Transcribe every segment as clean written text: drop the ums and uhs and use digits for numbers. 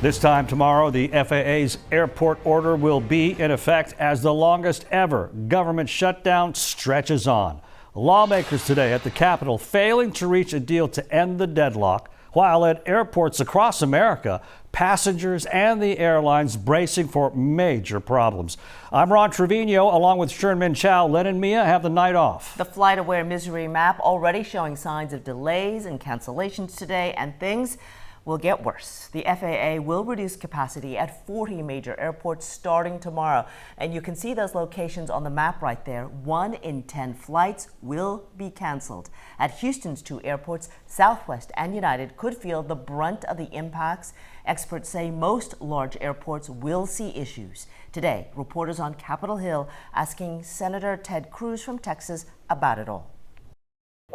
This time tomorrow, the FAA's airport order will be in effect as the longest ever government shutdown stretches on. Lawmakers today at the Capitol failing to reach a deal to end the deadlock, while at airports across America, passengers and the airlines bracing for major problems. I'm Ron Trevino, along with Sherman Chow. Len and Mia have the night off. The FlightAware misery map already showing signs of delays and cancellations today, and things will get worse. The FAA will reduce capacity at 40 major airports starting tomorrow. And you can see those locations on the map right there. 1 in 10 flights will be canceled. At Houston's 2 airports, Southwest and United could feel the brunt of the impacts. Experts say most large airports will see issues. Today, reporters on Capitol Hill asking Senator Ted Cruz from Texas about it all.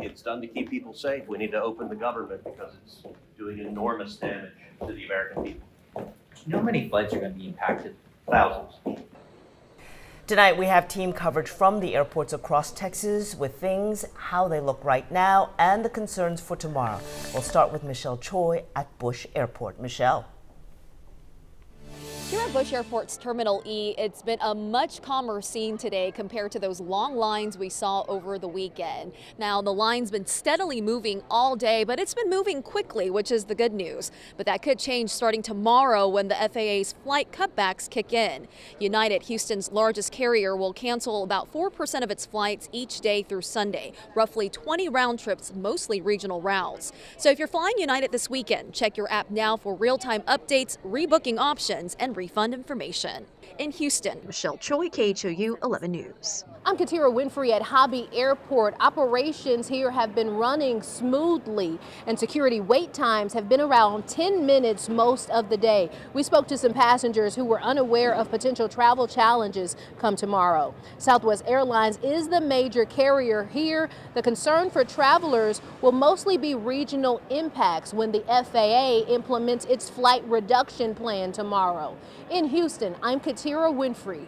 It's done to keep people safe. We need to open the government because it's doing enormous damage to the American people. Do you know how many flights are going to be impacted? Thousands. Tonight we have team coverage from the airports across Texas with things, how they look right now, and the concerns for tomorrow. We'll start with Michelle Choi at Bush Airport. Michelle. Here at Bush Airport's Terminal E, it's been a much calmer scene today compared to those long lines we saw over the weekend. Now, the line's been steadily moving all day, but it's been moving quickly, which is the good news. But that could change starting tomorrow when the FAA's flight cutbacks kick in. United, Houston's largest carrier, will cancel about 4% of its flights each day through Sunday, roughly 20 round trips, mostly regional routes. So if you're flying United this weekend, check your app now for real-time updates, rebooking options, and refund information. In Houston, Michelle Choi, KHOU 11 News. I'm Katira Winfrey at Hobby Airport. Operations here have been running smoothly, and security wait times have been around 10 minutes most of the day. We spoke to some passengers who were unaware of potential travel challenges come tomorrow. Southwest Airlines is the major carrier here. The concern for travelers will mostly be regional impacts when the FAA implements its flight reduction plan tomorrow. In Houston, I'm Katira Winfrey.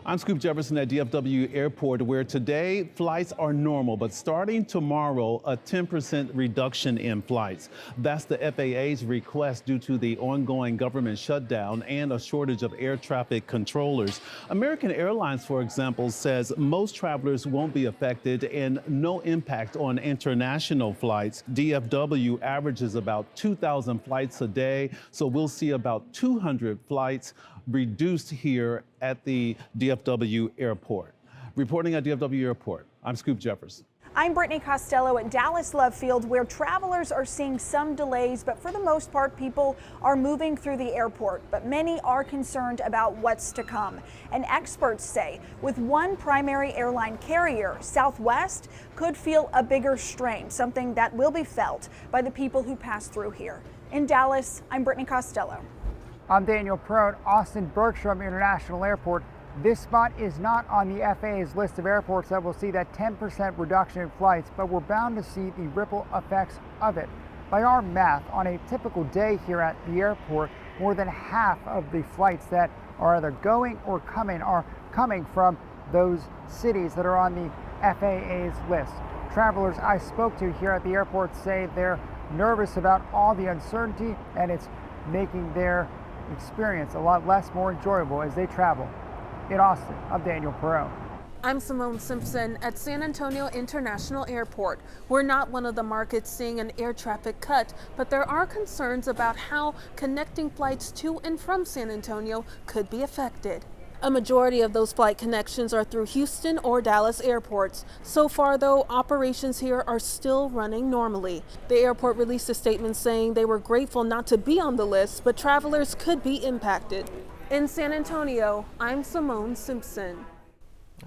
I'm Scoop Jefferson at DFW Airport, where today flights are normal, but starting tomorrow, a 10% reduction in flights. That's the FAA's request due to the ongoing government shutdown and a shortage of air traffic controllers. American Airlines, for example, says most travelers won't be affected and no impact on international flights. DFW averages about 2,000 flights a day, so we'll see about 200 flights reduced here at the DFW Airport. Reporting at DFW Airport, I'm Scoop Jefferson. I'm Brittany Costello at Dallas Love Field, where travelers are seeing some delays, but for the most part, people are moving through the airport. But many are concerned about what's to come. And experts say with one primary airline carrier, Southwest could feel a bigger strain, something that will be felt by the people who pass through here. In Dallas, I'm Brittany Costello. I'm Daniel Prone, Austin Bergstrom International Airport. This spot is not on the FAA's list of airports that will see that 10% reduction in flights, but we're bound to see the ripple effects of it. By our math, on a typical day here at the airport, more than half of the flights that are either going or coming are coming from those cities that are on the FAA's list. Travelers I spoke to here at the airport say they're nervous about all the uncertainty, and it's making their experience a lot more enjoyable as they travel. In Austin, I'm Daniel Perot. I'm Simone Simpson at San Antonio International Airport. We're not one of the markets seeing an air traffic cut, but there are concerns about how connecting flights to and from San Antonio could be affected. A majority of those flight connections are through Houston or Dallas airports. So far, though, operations here are still running normally. The airport released a statement saying they were grateful not to be on the list, but travelers could be impacted. In San Antonio, I'm Simone Simpson.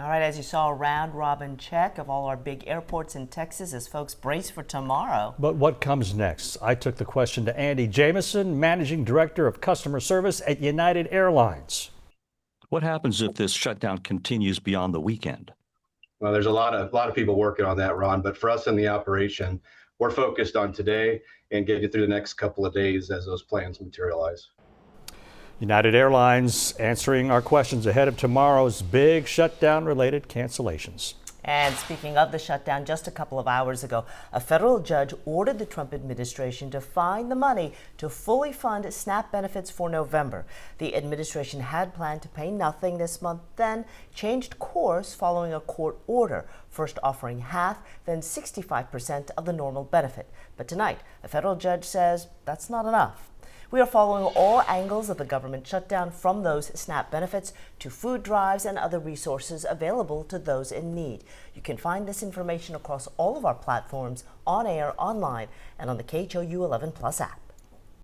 All right, as you saw, a round-robin check of all our big airports in Texas as folks brace for tomorrow. But what comes next? I took the question to Andy Jameson, Managing Director of Customer Service at United Airlines. What happens if this shutdown continues beyond the weekend? Well, there's a lot of people working on that, Ron, but for us in the operation, we're focused on today and getting through the next couple of days as those plans materialize. United Airlines answering our questions ahead of tomorrow's big shutdown-related cancellations. And speaking of the shutdown, just a couple of hours ago, a federal judge ordered the Trump administration to find the money to fully fund SNAP benefits for November. The administration had planned to pay nothing this month, then changed course following a court order, first offering half, then 65% of the normal benefit. But tonight, a federal judge says that's not enough. We are following all angles of the government shutdown, from those SNAP benefits to food drives and other resources available to those in need. You can find this information across all of our platforms, on air, online, and on the KHOU 11 Plus app.